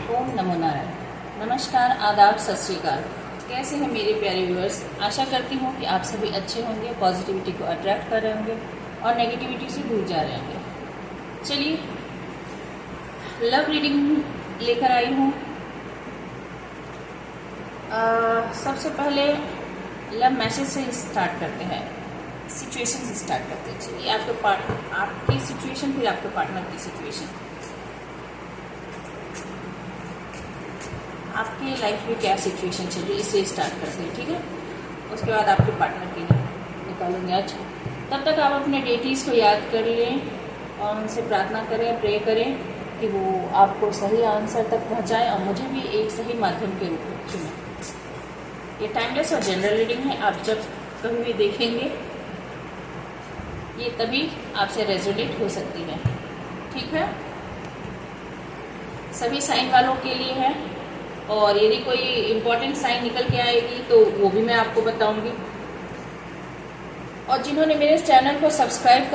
ओम नमो नारायण। नमस्कार, आदाब, सत श्री अकाल। कैसे हैं मेरे प्यारे व्यूअर्स। आशा करती हूँ कि आप सभी अच्छे होंगे, पॉजिटिविटी को अट्रैक्ट कर रहे होंगे और नेगेटिविटी से दूर जा रहे होंगे। चलिए, लव रीडिंग लेकर आई हूँ। सबसे पहले लव मैसेज से स्टार्ट करते हैं, सिचुएशन से स्टार्ट करते हैं। चलिए, आपकी सिचुएशन, फिर आपके पार्टनर की सिचुएशन। आपकी लाइफ में क्या सिचुएशन चल रही है, इससे स्टार्ट करते हैं, ठीक है। उसके बाद आपके पार्टनर के लिए निकालेंगे आज। तब तक आप अपने डेटीज को याद कर लें और उनसे प्रार्थना करें, प्रे करें कि वो आपको सही आंसर तक पहुंचाएं और मुझे भी एक सही माध्यम के रूप में चुनें। ये टाइमलेस और जनरल रीडिंग है। आप जब कभी भी देखेंगे ये तभी आपसे रेजोनेट हो सकती है, ठीक है। सभी साइन वालों के लिए है और यदि कोई इम्पोर्टेंट साइन निकल के आएगी तो वो भी मैं आपको बताऊंगी। और जिन्होंने मेरे चैनल को सब्सक्राइब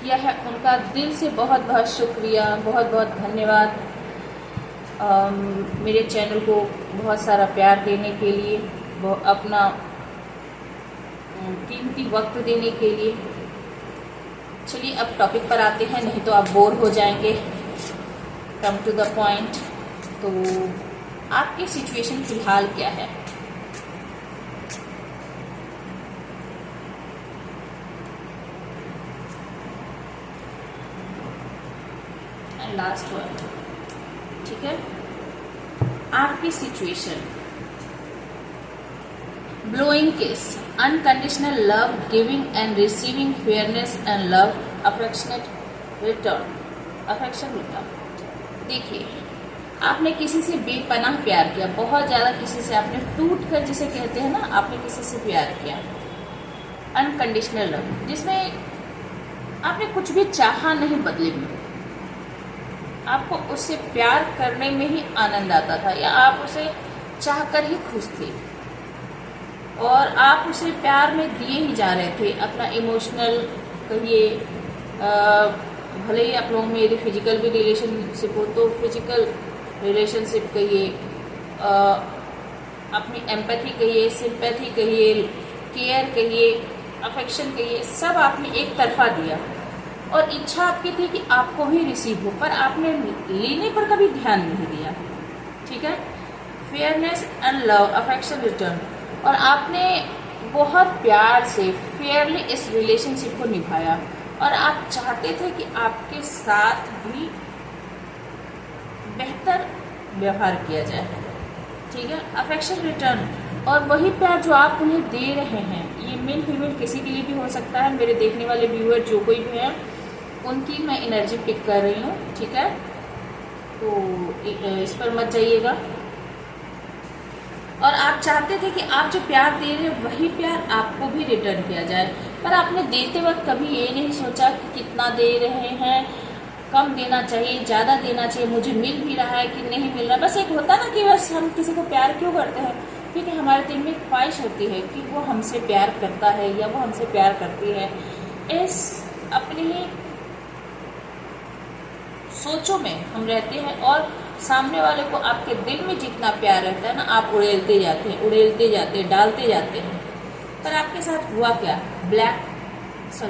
किया है उनका दिल से बहुत बहुत शुक्रिया, बहुत बहुत धन्यवाद। मेरे चैनल को बहुत सारा प्यार देने के लिए, अपना कीमती वक्त देने के लिए। चलिए, अब टॉपिक पर आते हैं, नहीं तो आप बोर हो जाएंगे। Come to the point. तो आपकी सिचुएशन फिलहाल क्या है? एंड लास्ट वन, ठीक है। आपकी सिचुएशन: ब्लोइंग किस, unconditional love, giving and receiving, fairness and love, affectionate return, affection return. देखिए, आपने किसी से बेपनाह प्यार किया, बहुत ज़्यादा किसी से आपने टूट कर, जिसे कहते हैं ना, आपने किसी से प्यार किया। अनकंडीशनल लव, जिसमें आपने कुछ भी चाहा नहीं बदले में, आपको उससे प्यार करने में ही आनंद आता था या आप उसे चाहकर ही खुश थे और आप उसे प्यार में दिए ही जा रहे थे। अपना इमोशनल कहिए, भले ही आप लोगों में यदि फिजिकल भी रिलेशनशिप हो तो फिजिकल रिलेशनशिप कहिए, अपनी एम्पैथी कहिए, सिंपैथी कहिए, केयर कहिए, अफेक्शन कहिए, सब आपने एक तरफा दिया और इच्छा आपकी थी कि आपको ही रिसीव हो, पर आपने लेने पर कभी ध्यान नहीं दिया, ठीक है। Fairness and love, affection return, और आपने बहुत प्यार से फेयरली इस रिलेशनशिप को निभाया और आप चाहते थे कि आपके साथ भी बेहतर व्यवहार किया जाए, ठीक है। अफेक्शन रिटर्न, और वही प्यार जो आप उन्हें दे रहे हैं, ये मेल फीमेल किसी के लिए भी हो सकता है। मेरे देखने वाले व्यूअर जो कोई भी हैं उनकी मैं एनर्जी पिक कर रही हूँ, ठीक है। तो इस पर मत जाइएगा। और आप चाहते थे कि आप जो प्यार दे रहे हैं वही प्यार आपको भी रिटर्न किया जाए, पर आपने देते वक्त कभी ये नहीं सोचा कि कितना दे रहे हैं, कम देना चाहिए, ज़्यादा देना चाहिए, मुझे मिल भी रहा है कि नहीं मिल रहा। बस एक होता ना कि बस हम किसी को प्यार क्यों करते हैं, क्योंकि हमारे दिल में ख्वाहिश होती है कि वो हमसे प्यार करता है या वो हमसे प्यार करती है। इस अपनी ही सोचों में हम रहते हैं और सामने वाले को आपके दिल में जितना प्यार रहता है ना, आप उड़ेलते जाते हैं, डालते जाते हैं। पर आपके साथ हुआ क्या?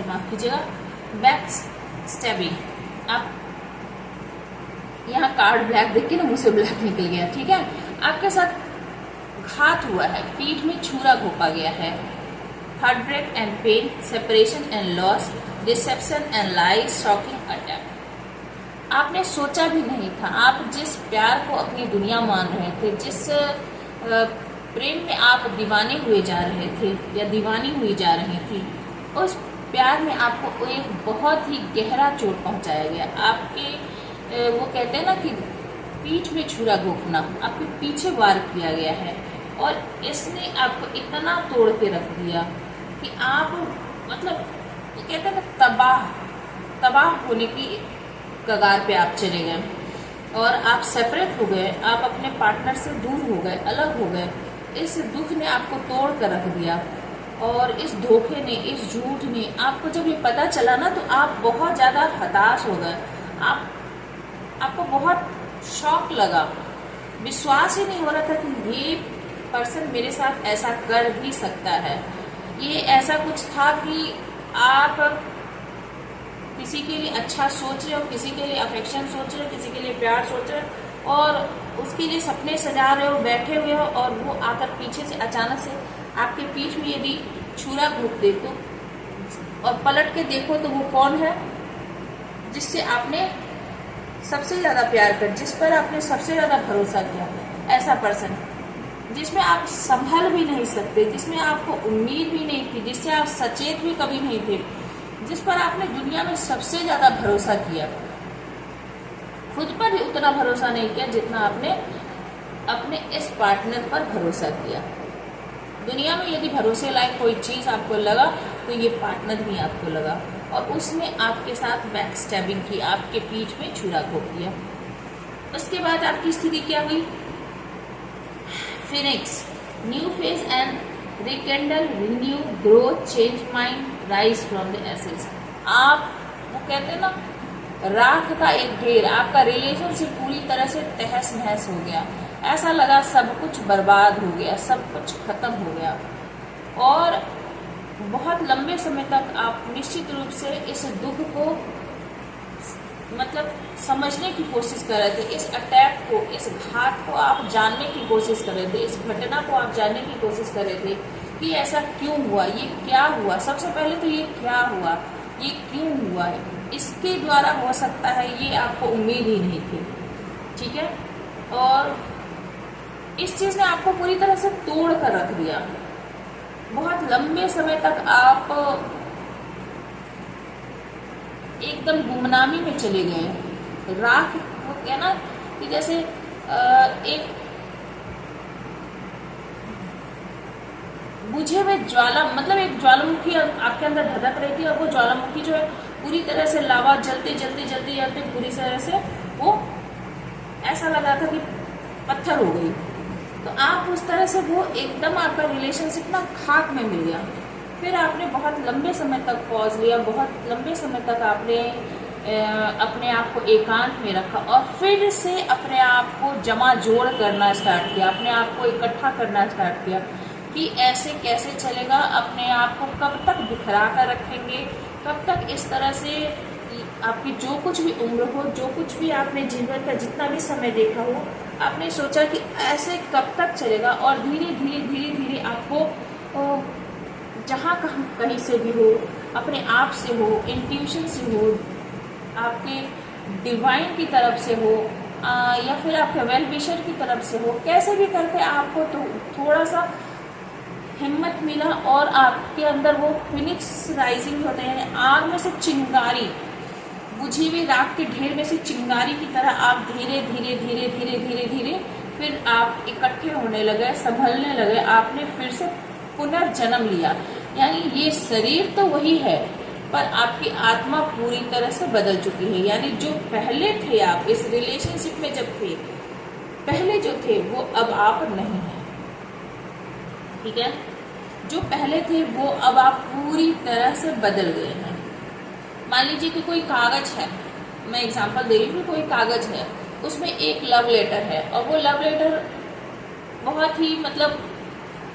माफ कीजिएगा, बैक स्टैबिंग। आप यहाँ कार्ड ब्लैक देख के ना मुझसे ब्लैक निकल गया, ठीक है। आपके साथ घात हुआ है, पीठ में छुरा घोंपा गया है। Heartbreak and pain, separation and loss, deception and lies, shocking attack. आपने सोचा भी नहीं था, आप जिस प्यार को अपनी दुनिया मान रहे थे, जिस प्रेम में आप दीवाने हुए जा रहे थे या दीवानी हुई जा रही थी, उस प्यार में आपको एक बहुत ही गहरा चोट पहुंचाया गया। आपके वो कहते हैं ना कि पीठ में छुरा घोंपना, आपके पीछे वार किया गया है और इसने आपको इतना तोड़ के रख दिया कि आप मतलब कहते हैं ना, तबाह होने की कगार पे आप चले गए और आप सेपरेट हो गए, आप अपने पार्टनर से दूर हो गए, अलग हो गए। इस दुख ने आपको तोड़ कर रख दिया और इस धोखे ने, इस झूठ ने, आपको जब ये पता चला ना तो आप बहुत ज़्यादा हताश हो गए। आपको बहुत शॉक लगा विश्वास ही नहीं हो रहा था कि ये पर्सन मेरे साथ ऐसा कर भी सकता है। ये ऐसा कुछ था कि आप किसी के लिए अच्छा सोच रहे हो, किसी के लिए अफेक्शन सोच रहे हो, किसी के लिए प्यार सोच रहे हो और उसके लिए सपने सजा रहे हो, बैठे हुए हो और वो आकर पीछे से अचानक से आपके पीठ में यदि छुरा घोंप दे तो और पलट के देखो तो वो कौन है जिससे आपने सबसे ज़्यादा प्यार कर, जिस पर आपने सबसे ज़्यादा भरोसा किया, ऐसा पर्सन जिसमें आप संभल भी नहीं सकते, जिसमें आपको उम्मीद भी नहीं थी, जिससे आप सचेत भी कभी नहीं थे, जिस पर आपने दुनिया में सबसे ज़्यादा भरोसा किया। खुद पर ही उतना भरोसा नहीं किया जितना आपने अपने इस पार्टनर पर भरोसा किया। दुनिया में यदि भरोसे लायक कोई चीज़ आपको लगा तो ये पार्टनर ही आपको लगा और उसने आपके साथ बैक स्टैबिंग की, आपके पीठ में छुरा घोंप दिया। उसके बाद आपकी स्थिति क्या हुई? Phoenix, new phase and rekindle, renew, grow, change mind, rise from the ashes. आप वो कहते हैं ना, राख का एक ढेर, आपका रिलेशनशिप पूरी तरह से तहस नहस हो गया। ऐसा लगा सब कुछ बर्बाद हो गया, सब कुछ खत्म हो गया और बहुत लंबे समय तक आप निश्चित रूप से इस दुख को मतलब समझने की कोशिश कर रहे थे, इस अटैक को, इस घात को आप जानने की कोशिश कर रहे थे, इस घटना को आप जानने की कोशिश कर रहे थे कि ऐसा क्यों हुआ, ये क्या हुआ। सबसे पहले तो ये क्या हुआ, ये क्यों हुआ है, इसके द्वारा हो सकता है, ये आपको उम्मीद ही नहीं थी। ठीक है, और इस चीज़ ने आपको पूरी तरह से तोड़ कर रख दिया। बहुत लंबे समय तक आप एकदम गुमनामी में चले गए। राख वो क्या ना कि जैसे एक बुझे हुए ज्वाला, मतलब एक ज्वालामुखी आपके अंदर धधक रही थी और वो ज्वालामुखी जो है पूरी तरह से लावा जलते जलते जलते जलते पूरी तरह से वो ऐसा लगा था कि पत्थर हो गई। तो आप उस तरह से वो एकदम आपका रिलेशनशिप ना खाक में मिल गया। फिर आपने बहुत लंबे समय तक पॉज लिया, बहुत लंबे समय तक आपने अपने आप को एकांत में रखा और फिर से अपने आप को जमा जोड़ करना स्टार्ट किया, अपने आप को इकट्ठा करना स्टार्ट किया कि ऐसे कैसे चलेगा, अपने आप को कब तक बिखरा कर रखेंगे, कब तक इस तरह से आपकी जो कुछ भी उम्र हो, जो कुछ भी आपने जीवन का जितना भी समय देखा हो, आपने सोचा कि ऐसे कब तक चलेगा। और धीरे धीरे धीरे धीरे आपको जहाँ कहीं से भी हो, अपने आप से हो, इंट्यूशन से हो, आपके डिवाइन की तरफ से हो या फिर आपके वेल विशर की तरफ से हो, कैसे भी करके आपको तो थोड़ा सा हिम्मत मिला और आपके अंदर वो फिनिक्स राइजिंग होते हैं, आग में से चिंगारी, बुझी हुई राख के ढेर में से चिंगारी की तरह आप धीरे धीरे धीरे धीरे धीरे धीरे फिर आप इकट्ठे होने लगे, संभलने लगे। आपने फिर से पुनर्जन्म लिया, यानी ये शरीर तो वही है पर आपकी आत्मा पूरी तरह से बदल चुकी है। यानी जो पहले थे आप इस रिलेशनशिप में जब थे, पहले जो थे वो अब आप नहीं हैं। ठीक है, जो पहले थे वो अब आप पूरी तरह से बदल गए हैं। मान लीजिए कि कोई कागज है, मैं एग्जांपल दे रही हूँ, कोई कागज है, उसमें एक लव लेटर है और वो लव लेटर बहुत ही मतलब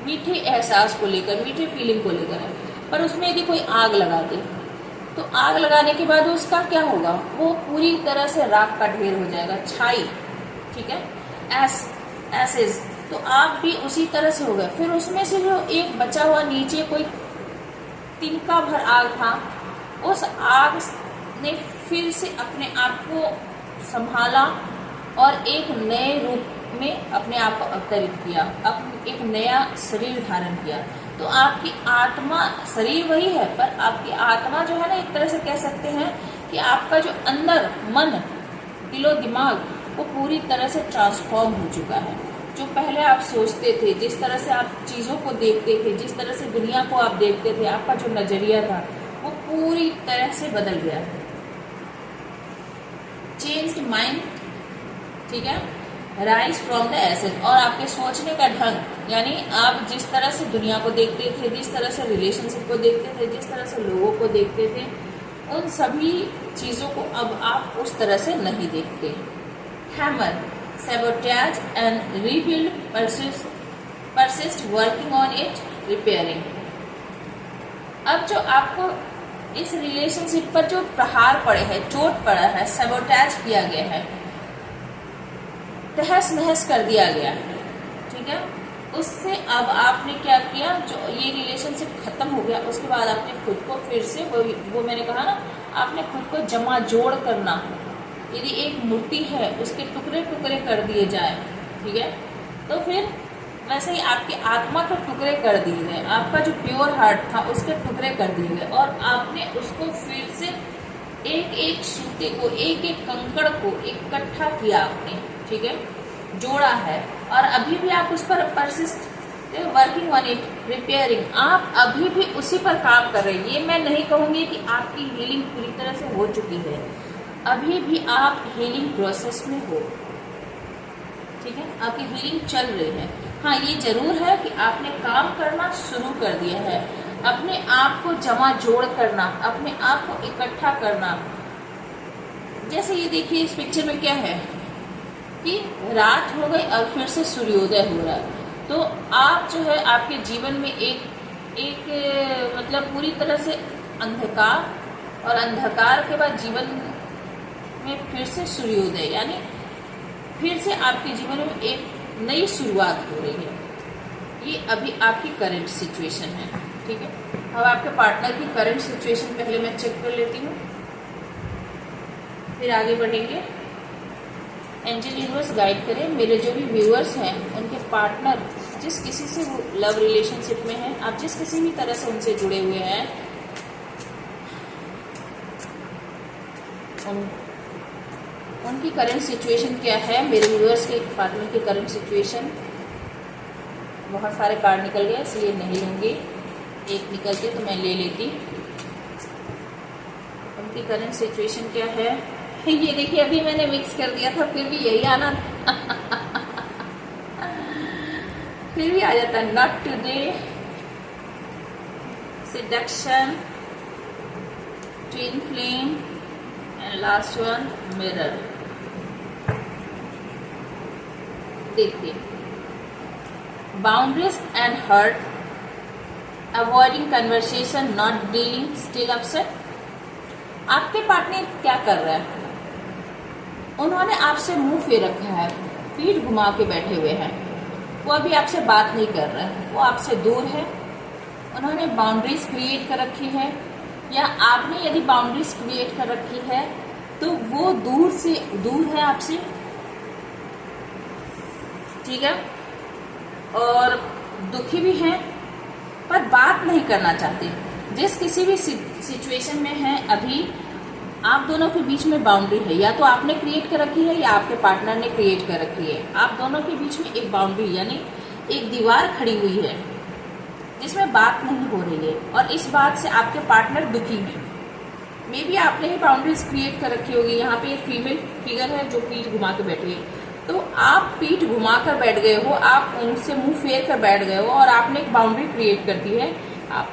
मीठे एहसास को लेकर, मीठे फीलिंग को लेकर है, पर उसमें यदि कोई आग लगा दे तो आग लगाने के बाद उसका क्या होगा, वो पूरी तरह से राख का ढेर हो जाएगा, छाई। ठीक है, एसेज, तो आप भी उसी तरह से हो गए। फिर उसमें से जो एक बचा हुआ नीचे कोई तिनका भर आग था, उस आग ने फिर से अपने आप को संभाला और एक नए रूप में अपने आप को अवतरित किया, एक नया शरीर धारण किया। तो आपकी आत्मा, शरीर वही है पर आपकी आत्मा जो है ना, एक तरह से कह सकते हैं कि आपका जो अंदर मन, दिलो दिमाग, वो पूरी तरह से ट्रांसफॉर्म हो चुका है। जो पहले आप सोचते थे, जिस तरह से आप चीज़ों को देखते थे, जिस तरह से दुनिया को आप देखते थे, आपका जो नजरिया था वो पूरी तरह से बदल गया है। चेंज माइंड, ठीक है, राइज फ्रॉम द एसेंस, और आपके सोचने का ढंग, यानी आप जिस तरह से दुनिया को देखते थे, जिस तरह से रिलेशनशिप को देखते थे, जिस तरह से लोगों को देखते थे, उन सभी चीज़ों को अब आप उस तरह से नहीं देखते। Hammer, sabotage and rebuild, persist working on it, repairing. अब जो आपको इस रिलेशनशिप पर जो प्रहार पड़े हैं, चोट पड़ा है, सैबोटैज किया गया है, तहस नहस कर दिया गया है, ठीक है, उससे अब आपने क्या किया, जो ये रिलेशनशिप खत्म हो गया, उसके बाद आपने खुद को फिर से वो मैंने कहा ना, आपने खुद को जमा जोड़ करना। यदि एक मूर्ति है उसके टुकड़े टुकड़े कर दिए जाए, ठीक है, तो फिर वैसे ही आपकी आत्मा के टुकड़े कर दिए गए, आपका जो प्योर हार्ट था उसके टुकड़े कर दिए गए, और आपने उसको फिर से एक एक सूते को, एक एक कंकड़ को इकट्ठा किया आपने, ठीक है, जोड़ा है, और अभी भी आप उस पर persist working on it, repairing, आप अभी भी उसी पर काम कर रहे हैं। ये मैं नहीं कहूँगी कि आपकी हीलिंग पूरी तरह से हो चुकी है, अभी भी आप हीलिंग प्रोसेस में हो, ठीक है, आपकी हीलिंग चल रही है। हाँ, ये जरूर है कि आपने काम करना शुरू कर दिया है, अपने आप को जमा जोड़ करना, अपने आप को इकट्ठा करना। जैसे ये देखिए इस पिक्चर में क्या है कि रात हो गई और फिर से सूर्योदय हो रहा है, तो आप जो है आपके जीवन में एक मतलब पूरी तरह से अंधकार, और अंधकार के बाद जीवन में फिर से सूर्योदय, यानी फिर से आपके जीवन में एक नई शुरुआत हो रही है। ये अभी आपकी करंट सिचुएशन है, ठीक है। अब आपके पार्टनर की करंट सिचुएशन पहले मैं चेक कर लेती हूँ, फिर आगे बढ़ेंगे। एंजल यूनिवर्स गाइड करें मेरे जो भी व्यूअर्स हैं, उनके पार्टनर जिस किसी से वो लव रिलेशनशिप में हैं, आप जिस किसी भी तरह से उनसे जुड़े हुए हैं, उनकी करंट सिचुएशन क्या है, मेरे व्यूअर्स के पार्टनर की करंट सिचुएशन। बहुत सारे कार्ड निकल गए इसलिए नहीं लूँगी, एक निकलते तो मैं ले लेती। उनकी करंट सिचुएशन क्या है, ये देखिए अभी मैंने मिक्स कर दिया था, फिर भी यही आना फिर भी आ जाता, not today, seduction, twin flame, and last one mirror. देखिए, boundaries and hurt, avoiding conversation, not dealing, still upset. आपके पार्टनर क्या कर रहा है, उन्होंने आपसे मुंह फेर रखा है, पीठ घुमा के बैठे हुए हैं, वो अभी आपसे बात नहीं कर रहे हैं, वो आपसे दूर है, उन्होंने बाउंड्रीज क्रिएट कर रखी है, या आपने यदि बाउंड्रीज क्रिएट कर रखी है तो वो दूर है आपसे, ठीक है, और दुखी भी हैं, पर बात नहीं करना चाहते। जिस किसी भी सिचुएशन में है अभी, आप दोनों के बीच में बाउंड्री है, या तो आपने क्रिएट कर रखी है या आपके पार्टनर ने क्रिएट कर रखी है। आप दोनों के बीच में एक बाउंड्री यानी एक दीवार खड़ी हुई है जिसमें बात नहीं हो रही है, और इस बात से आपके पार्टनर दुखी है। मे बी आपने ही बाउंड्रीज क्रिएट कर रखी होगी। यहाँ पे एक फीमेल फिगर है जो पीठ घुमा के बैठी है, तो आप पीठ घुमा कर बैठ गए हो, आप उनसे मुंह फेर कर बैठ गए हो, और आपने एक बाउंड्री क्रिएट कर दी है आप,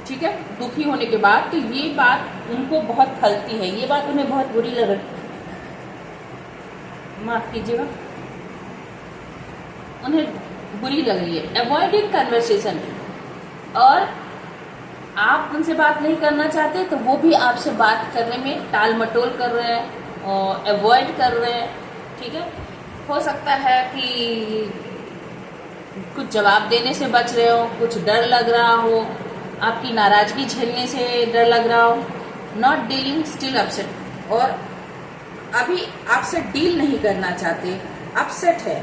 ठीक है, दुखी होने के बाद। तो ये बात उनको बहुत खलती है, ये बात उन्हें बहुत बुरी लग रही, माफ कीजिएगा, उन्हें बुरी लग रही है। अवॉइडिंग कन्वर्सेशन, और आप उनसे बात नहीं करना चाहते तो वो भी आपसे बात करने में टाल मटोल कर रहे हैं और अवॉइड कर रहे हैं, ठीक है। हो सकता है कि कुछ जवाब देने से बच रहे हो, कुछ डर लग रहा हो, आपकी नाराजगी झेलने से डर लग रहा हो। नॉट डीलिंग, स्टिल अपसेट, और अभी आपसे डील नहीं करना चाहते, अपसेट है,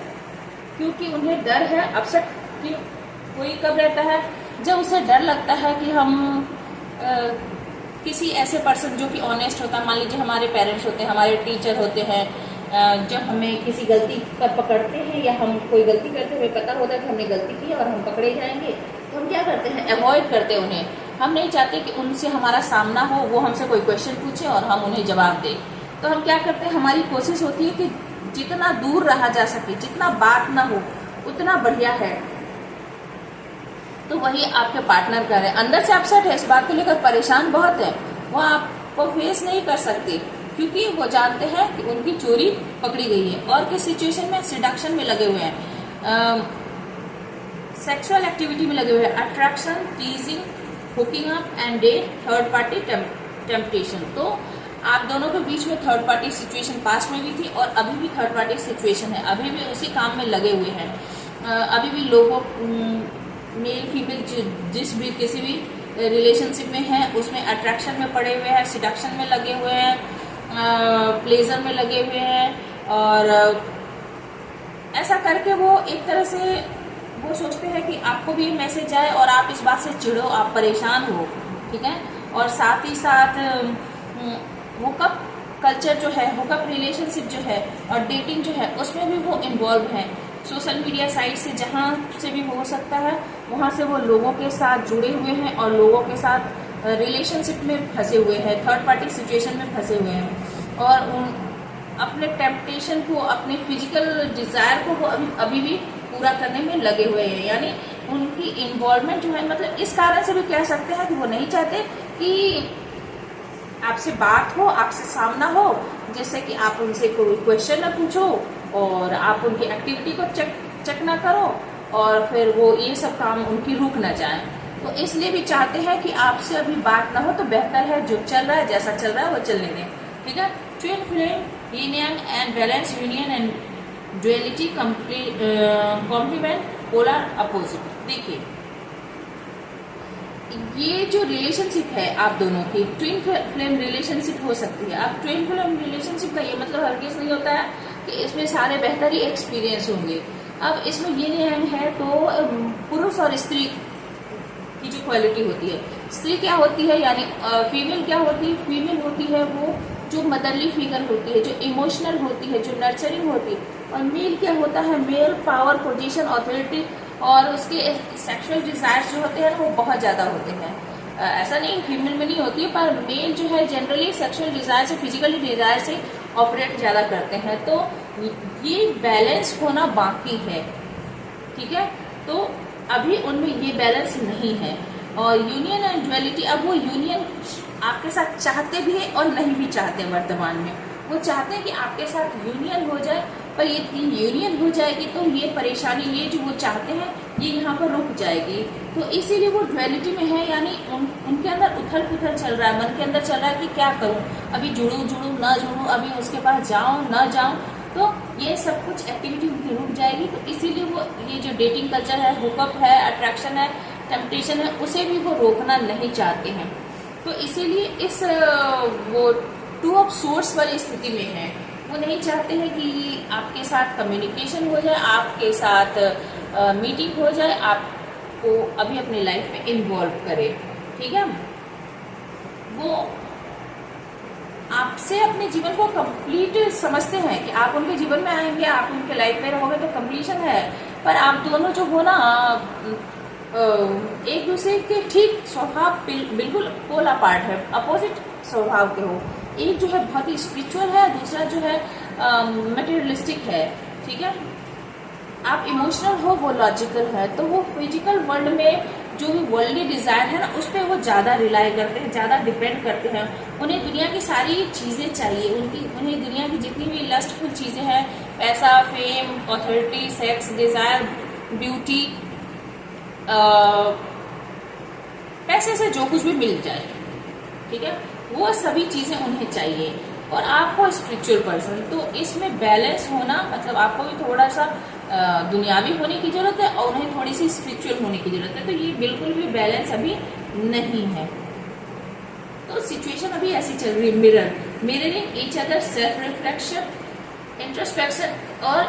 क्योंकि उन्हें डर है। अपसेट क्यों कोई कब रहता है, जब उसे डर लगता है कि हम किसी ऐसे पर्सन जो कि ऑनेस्ट होता है, मान लीजिए हमारे पेरेंट्स होते हैं, हमारे टीचर होते हैं, जब हमें किसी गलती पर पकड़ते हैं या हम कोई गलती करते हुए पता होता है कि हमने गलती की और हम पकड़े जाएंगे, तो हम क्या करते हैं, अवॉइड करते हैं उन्हें। हम नहीं चाहते कि उनसे हमारा सामना हो, वो हमसे कोई क्वेश्चन पूछे और हम उन्हें जवाब दें। तो हम क्या करते हैं, हमारी कोशिश होती है कि जितना दूर रहा जा सके, जितना बात ना हो उतना बढ़िया है। तो वही आपके पार्टनर कर रहे हैं, अंदर से अपसेट है, इस बात को लेकर परेशान बहुत है, वो आपको फेस नहीं कर सकती, क्योंकि वो जानते हैं कि उनकी चोरी पकड़ी गई है। और किस सिचुएशन में? सिडक्शन में लगे हुए हैं, सेक्सुअल एक्टिविटी में लगे हुए हैं, attraction, teasing, hooking up and date, third party temptation. तो आप दोनों के बीच में थर्ड पार्टी सिचुएशन पास्ट में भी थी और अभी भी थर्ड पार्टी सिचुएशन है, अभी भी उसी काम में लगे हुए हैं। अभी भी लोगों, मेल फीमेल जिस भी किसी भी रिलेशनशिप में है उसमें अट्रैक्शन में पड़े हुए हैं, सिडक्शन में लगे हुए हैं, प्लेजर में लगे हुए हैं। और ऐसा करके वो एक तरह से वो सोचते हैं कि आपको भी मैसेज जाए और आप इस बात से चिढ़ो, आप परेशान हो, ठीक है। और साथ ही साथ हुकअप कल्चर जो है, हुकअप रिलेशनशिप जो है और डेटिंग जो है उसमें भी वो इन्वॉल्व है। सोशल मीडिया साइट से जहाँ से भी हो सकता है वहाँ से वो लोगों के साथ जुड़े हुए हैं और लोगों के साथ रिलेशनशिप में फंसे हुए हैं, थर्ड पार्टी सिचुएशन में फंसे हुए हैं। और अपने टेम्पटेशन को, अपने फिजिकल डिजायर को वो अभी भी पूरा करने में लगे हुए हैं। यानी उनकी इन्वॉल्वमेंट जो है, मतलब इस कारण से भी कह सकते हैं कि वो नहीं चाहते कि आपसे बात हो, आपसे सामना हो, जैसे कि आप उनसे कोई क्वेश्चन ना पूछो और आप उनकी एक्टिविटी को चेक ना करो और फिर वो ये सब काम उनकी रुक ना जाए। तो इसलिए भी चाहते हैं कि आपसे अभी बात ना हो तो बेहतर है, जो चल रहा है, जैसा चल रहा है वो चलने दें, ठीक है। Twin flame, yin yang and balance union and duality complement polar opposite. देखिए, ये जो रिलेशनशिप है आप दोनों की, ट्विन फ्लेम रिलेशनशिप हो सकती है। अब ट्विन फ्लेम रिलेशनशिप का ये मतलब हरगिज नहीं होता है कि इसमें सारे बेहतर ही एक्सपीरियंस होंगे। अब इसमें ये है तो पुरुष और स्त्री की जो क्वालिटी होती है, स्त्री क्या होती है, यानी फीमेल क्या होती है, फीमेल होती है वो जो मदरली फिगर होती है, जो इमोशनल होती है, जो नर्चरिंग होती है। और मेल क्या होता है, मेल पावर, पोजीशन, ऑथोरिटी और उसके सेक्सुअल डिजायर्स जो होते हैं वो बहुत ज़्यादा होते हैं। ऐसा नहीं फीमेल में नहीं होती है, पर मेल जो है जनरली सेक्सुअल डिजायर से, फिजिकली डिजायर से ऑपरेट ज़्यादा करते हैं। तो ये बैलेंस होना बाकी है, ठीक है। तो अभी उनमें ये बैलेंस नहीं है। और यूनियन एंड ड्युअलिटी, अब वो यूनियन आपके साथ चाहते भी है और नहीं भी चाहते। वर्तमान में वो चाहते हैं कि आपके साथ यूनियन हो जाए, पर ये यूनियन हो जाएगी तो ये परेशानी, ये जो वो चाहते हैं ये यहाँ पर रुक जाएगी। तो इसीलिए वो ड्युअलिटी में है, यानी उनके अंदर उथल पुथल चल रहा है, मन के अंदर चल रहा है कि क्या करूँ, अभी जुड़ूं ना जुड़ूं, अभी उसके पास जाऊँ ना जाऊँ। तो ये सब कुछ एक्टिविटी उनकी रुक जाएगी। तो इसीलिए वो ये जो डेटिंग कल्चर है, हुकअप है, अट्रैक्शन है, टेम्पटेशन है, उसे भी वो रोकना नहीं चाहते हैं। तो इसीलिए इस वो टू ऑफ सोर्स वाली स्थिति में है। वो नहीं चाहते हैं कि आपके साथ कम्युनिकेशन हो जाए, आपके साथ मीटिंग हो जाए, आपको अभी अपनी लाइफ में इन्वॉल्व करे, ठीक है। वो आपसे अपने जीवन को कंप्लीट समझते हैं कि आप उनके जीवन में आएंगे, आप उनके लाइफ में रहोगे तो कंप्लीशन है। पर आप दोनों जो हो ना, एक दूसरे के ठीक स्वभाव बिल्कुल पोल अपार्ट है, अपोजिट स्वभाव के हो। एक जो है बहुत ही स्पिरिचुअल है, दूसरा जो है मटेरियलिस्टिक है, ठीक है। आप इमोशनल हो, वो लॉजिकल है। तो वो फिजिकल वर्ल्ड में जो भी वर्ल्डली डिजायर है ना, उस पर वो ज़्यादा रिलाई करते हैं, ज़्यादा डिपेंड करते हैं। उन्हें दुनिया की सारी चीज़ें चाहिए, उन्हें दुनिया की जितनी भी लस्टफुल चीज़ें हैं, पैसा, fame, authority, sex, desire, beauty, पैसे से जो कुछ भी मिल जाए, ठीक है, वो सभी चीज़ें उन्हें चाहिए। और आपको स्पिरिचुअल पर्सन, तो इसमें बैलेंस होना मतलब आपको भी थोड़ा सा दुनियावी होने की जरूरत है और उन्हें थोड़ी सी स्पिरिचुअल होने की जरूरत है। तो ये बिल्कुल भी बैलेंस अभी नहीं है। तो सिचुएशन अभी ऐसी चल रही है, mirroring each other, self reflection, introspection और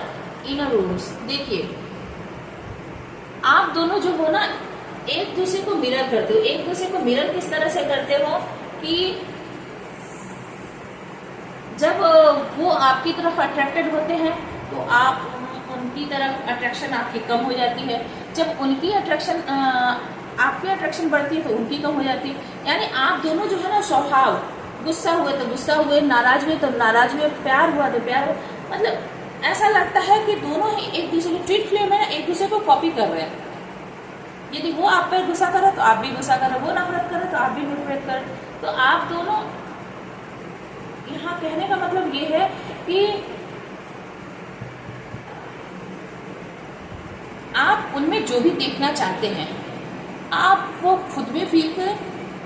इनर रूम्स। देखिए, आप दोनों जो हो ना, एक दूसरे को मिरर करते हो। एक दूसरे को मिरर किस तरह से करते हो कि जब वो आपकी तरफ अट्रैक्टेड होते हैं तो आप उनकी तरफ अट्रैक्शन आपकी कम हो जाती है। जब उनकी अट्रैक्शन आपकी अट्रैक्शन बढ़ती है तो उनकी कम हो जाती है। यानी आप दोनों जो है ना स्वभाव, गुस्सा हुए तो गुस्सा हुए, नाराज हुए तो नाराज हुए, प्यार हुआ तो प्यार हुआ। मतलब ऐसा लगता है कि दोनों ही एक दूसरे की ट्विन फ्लेम है, एक दूसरे को कॉपी कर रहे हैं। यदि वो आप पर गुस्सा करे तो आप भी गुस्सा करो, वो नफरत करे तो आप भी नफरत करो। तो आप दोनों यहाँ कहने का मतलब ये है कि आप उनमें जो भी देखना चाहते हैं आप वो खुद में फील करें,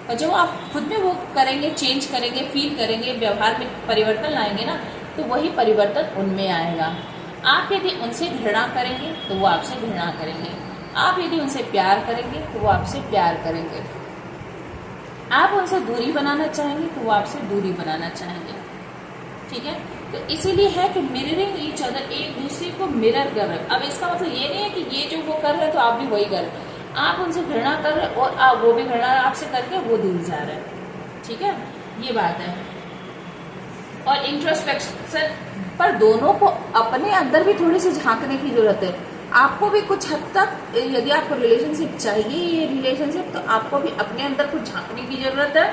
और जब आप खुद में वो करेंगे, चेंज करेंगे, फील करेंगे, व्यवहार में परिवर्तन लाएंगे ना, तो वही परिवर्तन उनमें आएगा। आप यदि उनसे घृणा करेंगे तो वो आपसे घृणा करेंगे, आप यदि उनसे प्यार करेंगे तो वो आपसे प्यार करेंगे, आप उनसे दूरी बनाना चाहेंगे तो वो आपसे दूरी बनाना चाहेंगे। ठीक है, तो इसीलिए है कि मिररिंग ईच अदर, एक दूसरे को मिरर कर रहे। अब इसका मतलब ये नहीं है कि ये जो वो कर रहे हैं तो आप भी वही कर रहे, आप उनसे घृणा कर रहे और आप वो भी घृणा आपसे करके वो दूर जा रहे हैं। ठीक है, ये बात है। और इंट्रोस्पेक्शन पर दोनों को अपने अंदर भी थोड़ी सी झांकने की जरूरत है। आपको भी कुछ हद तक, यदि आपको रिलेशनशिप चाहिए, ये रिलेशनशिप, तो आपको भी अपने अंदर कुछ झांकने की जरूरत है,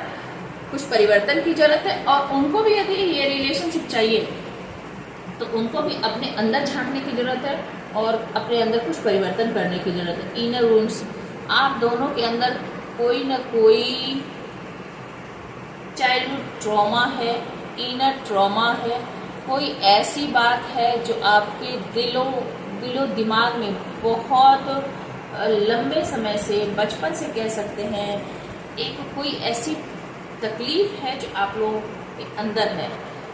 कुछ परिवर्तन की जरूरत है। और उनको भी यदि ये रिलेशनशिप चाहिए तो उनको भी अपने अंदर झांकने की जरूरत है और अपने अंदर कुछ परिवर्तन करने की जरूरत है। इनर वुंड्स, आप दोनों के अंदर कोई ना कोई चाइल्डहुड ट्रॉमा है, इनर ट्रॉमा है, कोई ऐसी बात है जो आपके दिलो दिमाग में बहुत लंबे समय से, बचपन से कह सकते हैं, एक कोई ऐसी तकलीफ है जो आप लोगों के अंदर है,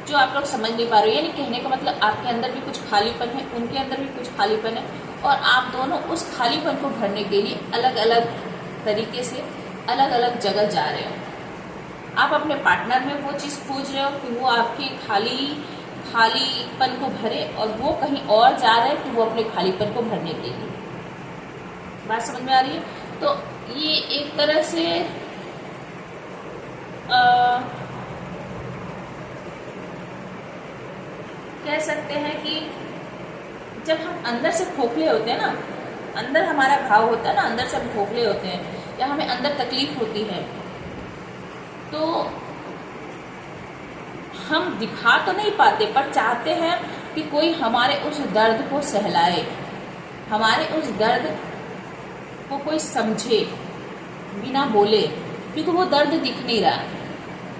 जो आप लोग समझ नहीं पा रहे। यानी कहने का मतलब आपके अंदर भी कुछ खालीपन है, उनके अंदर भी कुछ खालीपन है, और आप दोनों उस खालीपन को भरने के लिए अलग अलग तरीके से अलग अलग जगह जा रहे हो। आप अपने पार्टनर में वो चीज़ खोज रहे हो कि वो आपके खालीपन को भरे, और वो कहीं और जा रहे हैं कि वो अपने खालीपन को भरने के लिए। बात समझ में आ रही है? तो ये एक तरह से कह सकते हैं कि जब हम अंदर से खोखले होते हैं ना, अंदर हमारा घाव होता है ना, अंदर से हम खोखले होते हैं या हमें अंदर तकलीफ होती है, तो हम दिखा तो नहीं पाते पर चाहते हैं कि कोई हमारे उस दर्द को सहलाए, हमारे उस दर्द को कोई समझे बिना बोले, क्योंकि वो दर्द दिख नहीं रहा।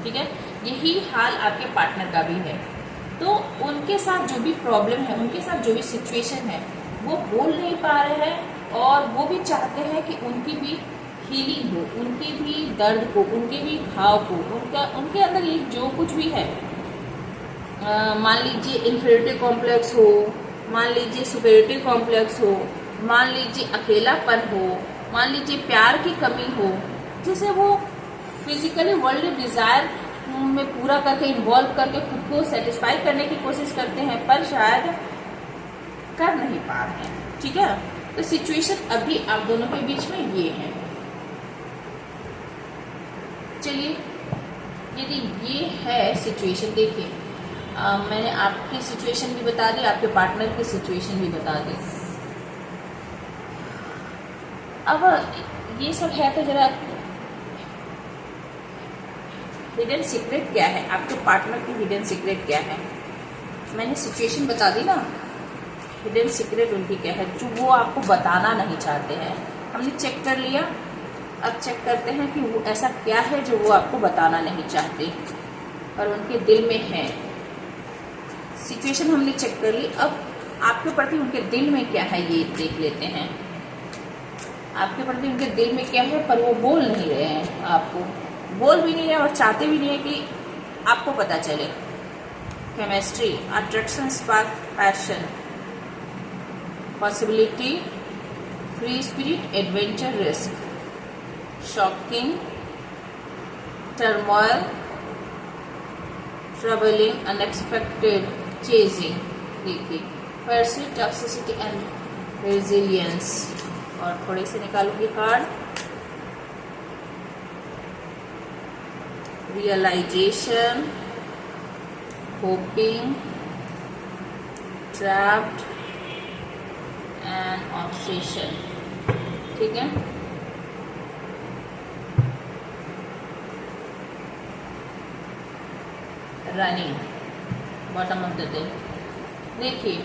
ठीक है, यही हाल आपके पार्टनर का भी है। तो उनके साथ जो भी प्रॉब्लम है, उनके साथ जो भी सिचुएशन है, वो बोल नहीं पा रहे हैं, और वो भी चाहते हैं कि उनकी भी हीलिंग हो, उनके भी दर्द को, उनके भी घाव को, उनके अंदर ये जो कुछ भी है, मान लीजिए इन्फीरियरिटी कॉम्प्लेक्स हो, मान लीजिए सुपेरियरिटी कॉम्प्लेक्स हो, मान लीजिए अकेलापन हो, मान लीजिए प्यार की कमी हो, जिसे वो फिजिकली वर्ल्ड डिजायर में पूरा करके, इन्वॉल्व करके खुद को सेटिस्फाई करने की कोशिश करते हैं, पर शायद कर नहीं पा रहे हैं। ठीक है, तो सिचुएशन अभी आप दोनों के बीच में ये है। चलिए, यदि ये है सिचुएशन, देखिए मैंने आपकी सिचुएशन भी बता दी, आपके पार्टनर की सिचुएशन भी बता दी। अब ये सब है, तो जरा हिडन सीक्रेट क्या है, आपके पार्टनर की हिडन सीक्रेट क्या है। मैंने सिचुएशन बता दी ना, हिडन सीक्रेट उनकी क्या है जो वो आपको बताना नहीं चाहते हैं। हमने चेक कर लिया, अब चेक करते हैं कि वो ऐसा क्या है जो वो आपको बताना नहीं चाहते और उनके दिल में है। सिचुएशन हमने चेक कर ली, अब आपके प्रति उनके दिल में क्या है ये देख लेते हैं। आपके प्रति उनके दिल में क्या है, पर वो बोल नहीं रहे हैं, आपको बोल भी नहीं रहे और चाहते भी नहीं है कि आपको पता चले। Chemistry, attraction, spark, passion, possibility, free spirit, adventure, risk, shocking, turmoil, troubling, unexpected, chasing. देखिए, परस्यूट, टॉक्सिसिटी एंड रेजिलियंस। और थोड़े से निकालूंगी card, realisation, hoping, trapped and obsession. ठीक है, running, bottom of the day. देखिए,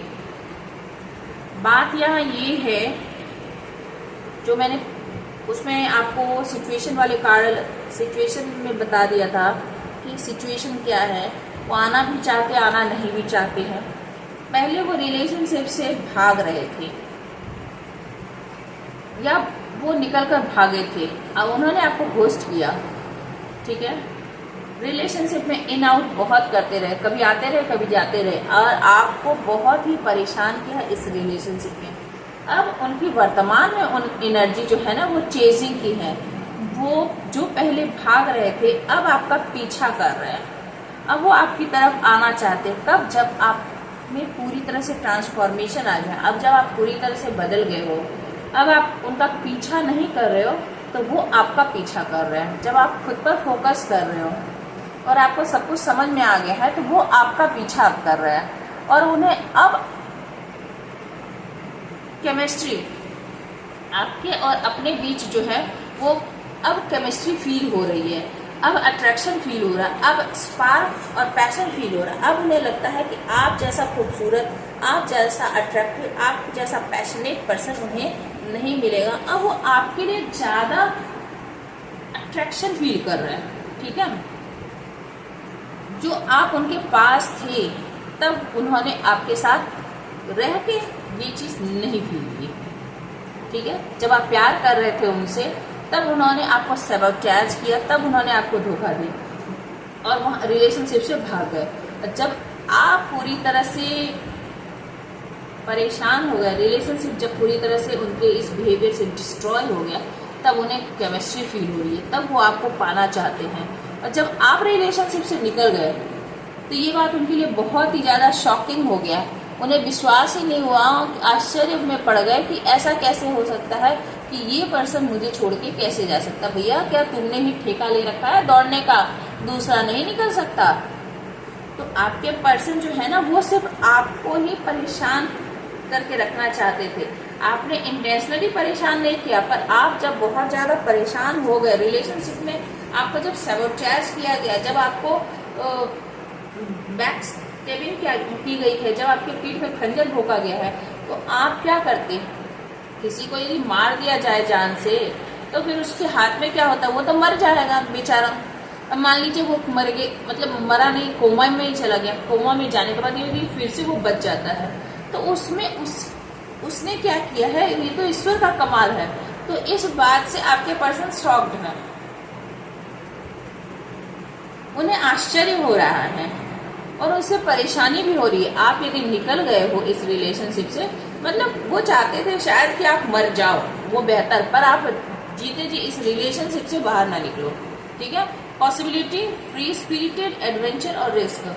बात यहाँ ये है जो मैंने उसमें आपको सिचुएशन वाले कार्ड, सिचुएशन में बता दिया था कि सिचुएशन क्या है, वो आना भी चाहते, आना नहीं भी चाहते हैं। पहले वो रिलेशनशिप से भाग रहे थे या वो निकल कर भागे थे, अब उन्होंने आपको घोस्ट किया, ठीक है। रिलेशनशिप में इन आउट बहुत करते रहे, कभी आते रहे कभी जाते रहे, और आपको बहुत ही परेशान किया इस रिलेशनशिप में। अब उनकी वर्तमान में उन एनर्जी जो है ना वो चेजिंग की है। वो जो पहले भाग रहे थे अब आपका पीछा कर रहे हैं, अब वो आपकी तरफ आना चाहते हैं। कब? जब आप में पूरी तरह से ट्रांसफॉर्मेशन आ गया, अब जब आप पूरी तरह से बदल गए हो, अब आप उनका पीछा नहीं कर रहे हो तो वो आपका पीछा कर रहे हैं। जब आप खुद पर फोकस कर रहे हो और आपको सब कुछ समझ में आ गया है तो वो आपका पीछा कर रहे हैं। और उन्हें अब केमिस्ट्री आपके और अपने बीच जो है वो अब केमिस्ट्री फील हो रही है, अब अट्रैक्शन फील हो रहा है, अब स्पार्क और पैशन फील हो रहा है। अब उन्हें लगता है कि आप जैसा खूबसूरत, आप जैसा अट्रैक्टिव, आप जैसा पैशनेट पर्सन उन्हें नहीं मिलेगा। अब वो आपके लिए ज़्यादा अट्रैक्शन फील कर रहे हैं, ठीक है। जो आप उनके पास थे तब उन्होंने आपके साथ रह के ये चीज़ नहीं फील की, ठीक है। जब आप प्यार कर रहे थे उनसे तब उन्होंने आपको सबॉटेज किया, तब उन्होंने आपको धोखा दिया और वहाँ रिलेशनशिप से भाग गए। जब आप पूरी तरह से परेशान हो गए, रिलेशनशिप जब पूरी तरह से उनके इस बिहेवियर से डिस्ट्रॉय हो गया, तब उन्हें केमिस्ट्री फील हो रही है, तब वो आपको पाना चाहते हैं। और जब आप रिलेशनशिप से निकल गए तो ये बात उनके लिए बहुत ही ज़्यादा शॉकिंग हो गया। उन्हें विश्वास ही नहीं हुआ, आश्चर्य में पड़ गए कि ऐसा कैसे हो सकता है कि ये पर्सन मुझे छोड़ के कैसे जा सकता। भैया क्या तुमने ही ठेका ले रखा है दौड़ने का, दूसरा नहीं निकल सकता? तो आपके पर्सन जो है ना वो सिर्फ आपको ही परेशान करके रखना चाहते थे। आपने इंटेंशनली परेशान नहीं किया, पर आप जब बहुत ज़्यादा परेशान हो गए रिलेशनशिप में, आपको जब सबॉटेज किया गया, जब आपको बैक स्टेबिंग की गई है, जब आपके पीठ में खंजर भोंका गया है, तो आप क्या करते? किसी को यदि मार दिया जाए जान से तो फिर उसके हाथ में क्या होता है? वो तो मर जाएगा बेचारा। अब मान लीजिए वो मर गए, मतलब मरा नहीं, कोमा में ही चला गया, कोमा में जाने के बाद यदि फिर से वो बच जाता है तो उसमें उसने क्या किया है, ये तो ईश्वर का कमाल है। तो इस बात से आपके पर्सन शॉक्ड है, उन्हें आश्चर्य हो रहा है और उनसे परेशानी भी हो रही है। आप यदि निकल गए हो इस रिलेशनशिप से, मतलब वो चाहते थे शायद कि आप मर जाओ, वो बेहतर, पर आप जीते जी इस रिलेशनशिप से बाहर ना निकलो, ठीक है। पॉसिबिलिटी, फ्री स्पिरिटेड, एडवेंचर और रिस्क,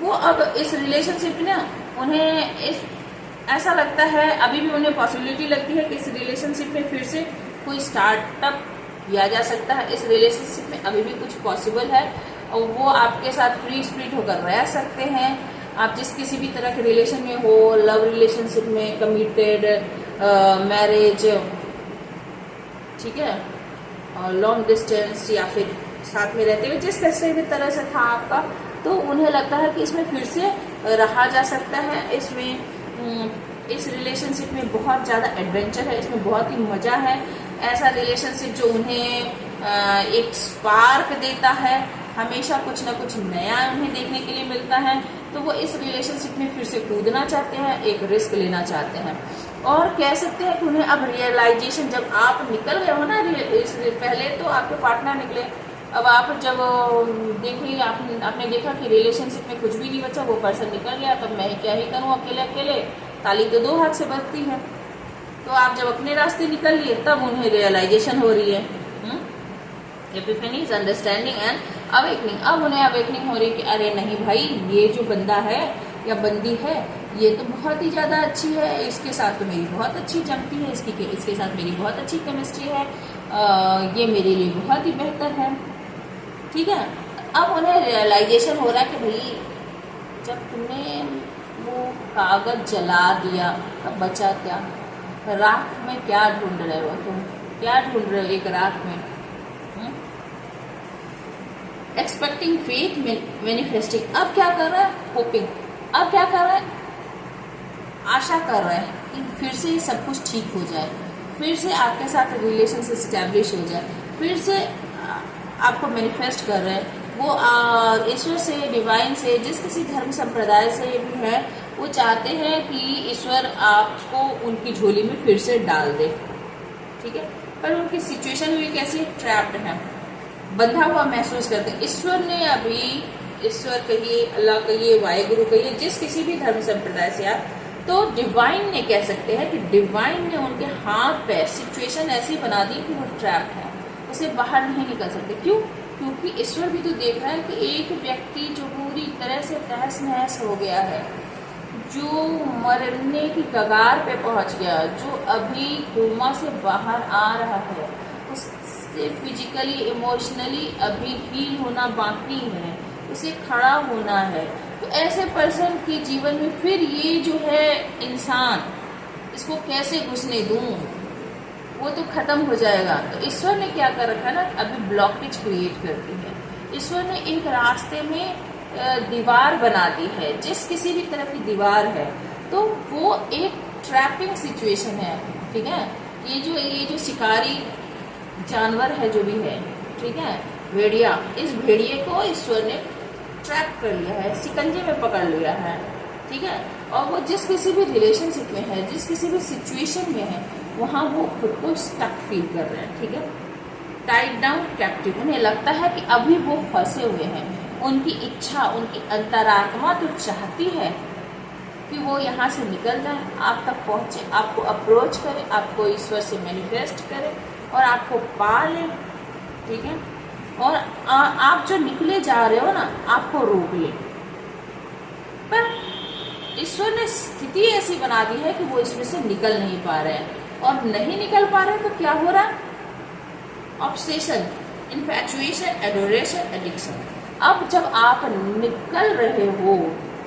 वो अब इस रिलेशनशिप में उन्हें ऐसा लगता है, अभी भी उन्हें पॉसिबिलिटी लगती है कि इस रिलेशनशिप में फिर से कोई स्टार्टअप किया जा सकता है। इस रिलेशनशिप में अभी भी कुछ पॉसिबल है और वो आपके साथ फ्री स्पिरिट होकर रह सकते हैं। आप जिस किसी भी तरह के रिलेशन में हो, लव रिलेशनशिप में, कमिटेड, मैरिज, ठीक है, और लॉन्ग डिस्टेंस या फिर साथ में रहते हुए जिस कैसे भी तरह से था आपका, तो उन्हें लगता है कि इसमें फिर से रहा जा सकता है। इसमें इस रिलेशनशिप में बहुत ज़्यादा एडवेंचर है, इसमें बहुत ही मज़ा है। ऐसा रिलेशनशिप जो उन्हें एक स्पार्क देता है, हमेशा कुछ ना कुछ नया उन्हें देखने के लिए मिलता है, तो वो इस रिलेशनशिप में फिर से कूदना चाहते हैं, एक रिस्क लेना चाहते हैं। और कह सकते हैं कि उन्हें अब रियलाइजेशन, जब आप निकल गए हो ना, पहले तो आपके पार्टनर निकले, अब आप जब देखिए आपने देखा कि रिलेशनशिप में कुछ भी नहीं बचा, वो पर्सन निकल गया, तब मैं क्या ही करूँ, अकेले अकेले ताली तो दो हाथ से बजती है। तो आप जब अपने रास्ते निकल लिए तब उन्हें रियलाइजेशन हो रही है, एपिफेनीज, अंडरस्टैंडिंग एंड अवेकनिंग। अब उन्हें अवेकनिंग हो रही है कि अरे नहीं भाई, ये जो बंदा है या बंदी है ये तो बहुत ही ज़्यादा अच्छी है, इसके साथ तो मेरी बहुत अच्छी जमती है, इसके साथ मेरी बहुत अच्छी केमिस्ट्री है, ये मेरे लिए बहुत ही बेहतर है, ठीक है। अब उन्हें रियलाइजेशन हो रहा है कि भाई जब तुमने वो कागज जला दिया तब बचा क्या? राख में क्या ढूंढ रहे हो तुम? क्या ढूंढ रहे हो एक राख में? Expecting, faith, manifesting. अब क्या कर रहा है? होपिंग। अब क्या कर रहा है? आशा कर रहा है कि फिर से ये सब कुछ ठीक हो जाए, फिर से आपके साथ रिलेशन एस्टेब्लिश हो जाए, फिर से आपको मैनिफेस्ट कर रहे हैं वो ईश्वर से, डिवाइन से, जिस किसी धर्म संप्रदाय से भी है, वो चाहते हैं कि ईश्वर आपको उनकी झोली में फिर से डाल दे, ठीक है। पर उनकी सिचुएशन भी कैसी, ट्रैप्ड है, बंधा हुआ महसूस करते हैं। ईश्वर ने अभी, ईश्वर कहिए, अल्लाह कहिए, वाहिगुरु कहिए, जिस किसी भी धर्म संप्रदाय से आप, तो डिवाइन ने, कह सकते हैं कि डिवाइन ने उनके हाथ पैर, सिचुएशन ऐसी बना दी कि वो ट्रैप है, उसे बाहर नहीं निकल सकते। क्यों? क्योंकि ईश्वर भी तो देख रहा है कि एक व्यक्ति जो पूरी तरह से तहस नहस हो गया है, जो मरने की कगार पे पहुंच गया, जो अभी कोमा से बाहर आ रहा है, उससे फिजिकली, इमोशनली अभी हील होना बाकी है, उसे खड़ा होना है। तो ऐसे पर्सन के जीवन में फिर ये जो है इंसान, इसको कैसे घुसने दूं, वो तो खत्म हो जाएगा। तो ईश्वर ने क्या कर रखा है ना, अभी ब्लॉकेज क्रिएट करती है। ईश्वर ने एक रास्ते में दीवार बना दी है, जिस किसी भी तरह की दीवार है, तो वो एक ट्रैपिंग सिचुएशन है, ठीक है। ये जो शिकारी जानवर है जो भी है, ठीक है, भेड़िया, इस भेड़िए को ईश्वर ने ट्रैप कर लिया है, शिकंजे में पकड़ लिया है, ठीक है। और वो जिस किसी भी रिलेशनशिप में है, जिस किसी भी सिचुएशन में है, वहाँ वो खुद को स्टक फील कर रहे हैं, ठीक है, टाइड डाउन, कैप्टिव। उन्हें लगता है कि अभी वो फंसे हुए हैं। उनकी इच्छा, उनकी अंतरात्मा तो चाहती है कि वो यहाँ से निकल जाए, आप तक पहुँचे, आपको अप्रोच करे, आपको ईश्वर से मैनिफेस्ट करे और आपको पा ले, ठीक है। और आप जो निकले जा रहे हो ना, आपको रोक ले। पर ईश्वर ने स्थिति ऐसी बना दी है कि वो इसमें से निकल नहीं पा रहे हैं, और नहीं निकल पा रहे हैं तो क्या हो रहा है, ऑब्सेशन, इन्फैचुएशन, एडोरेशन, एडिक्शन। अब जब आप निकल रहे हो,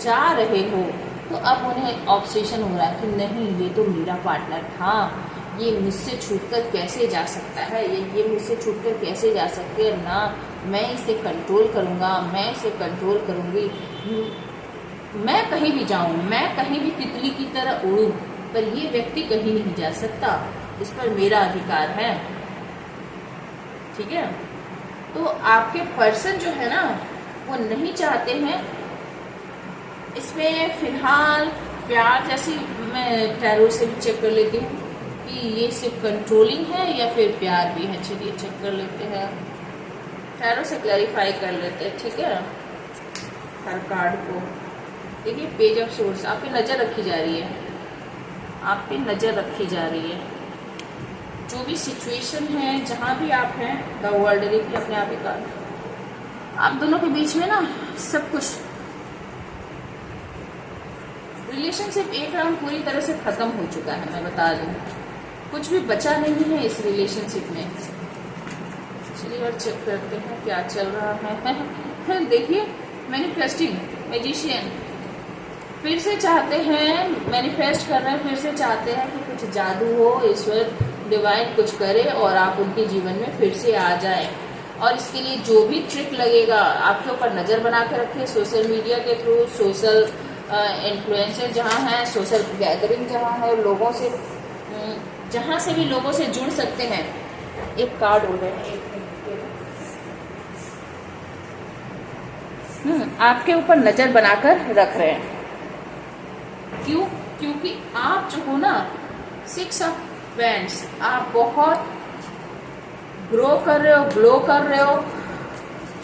जा रहे हो, तो अब उन्हें ऑब्सेशन हो रहा है कि नहीं, ये तो मेरा पार्टनर था, ये मुझसे छूटकर कैसे जा सकता है, ये मुझसे छूटकर कैसे जा सकती है ना, मैं इसे कंट्रोल करूँगा, मैं इसे कंट्रोल करूँगी, मैं कहीं भी जाऊँ, मैं कहीं भी तितली की तरह उड़ूँ, पर ये व्यक्ति कहीं नहीं जा सकता, इस पर मेरा अधिकार है, ठीक है। तो आपके पर्सन जो है ना, वो नहीं चाहते हैं इसमें फिलहाल प्यार, जैसी मैं टैरो से भी चेक कर लेती हूँ कि ये सिर्फ कंट्रोलिंग है या फिर प्यार भी है। चलिए चेक कर लेते हैं, टैरो से क्लैरिफाई कर लेते हैं, ठीक है। हर कार्ड को देखिए, पेज ऑफ सोर्स, आप पे नज़र रखी जा रही है, आप पे नज़र रखी जा रही है। जो भी सिचुएशन है, जहाँ भी आप हैं, द वर्ल्ड, देखिए अपने आप ही कार्ड, आप दोनों के बीच में ना सब कुछ, रिलेशनशिप एक राउंड पूरी तरह से खत्म हो चुका है, मैं बता दूं, कुछ भी बचा नहीं है इस रिलेशनशिप में। चलिए और चेक करते हैं क्या चल रहा है। देखिए, मैनिफेस्टिंग, मैजिशियन, फिर से चाहते हैं, मैनिफेस्ट कर रहे हैं, फिर से चाहते हैं कि कुछ जादू हो, ईश्वर डिवाइन कुछ करे और आप उनके जीवन में फिर से आ जाए। और इसके लिए जो भी ट्रिक लगेगा, आपके ऊपर नज़र बना के रखिए, सोशल मीडिया के थ्रू, सोशल इन्फ्लुएंसर जहाँ हैं, सोशल गैदरिंग जहाँ है, लोगों से, जहाँ से भी लोगों से जुड़ सकते हैं। एक कार्ड हो गया, आपके ऊपर नज़र बनाकर रख रहे हैं। क्यों? क्योंकि आप जो हो ना, 6 ऑफ वैंड्स, आप बहुत ग्रो कर रहे हो, ग्लो कर रहे हो,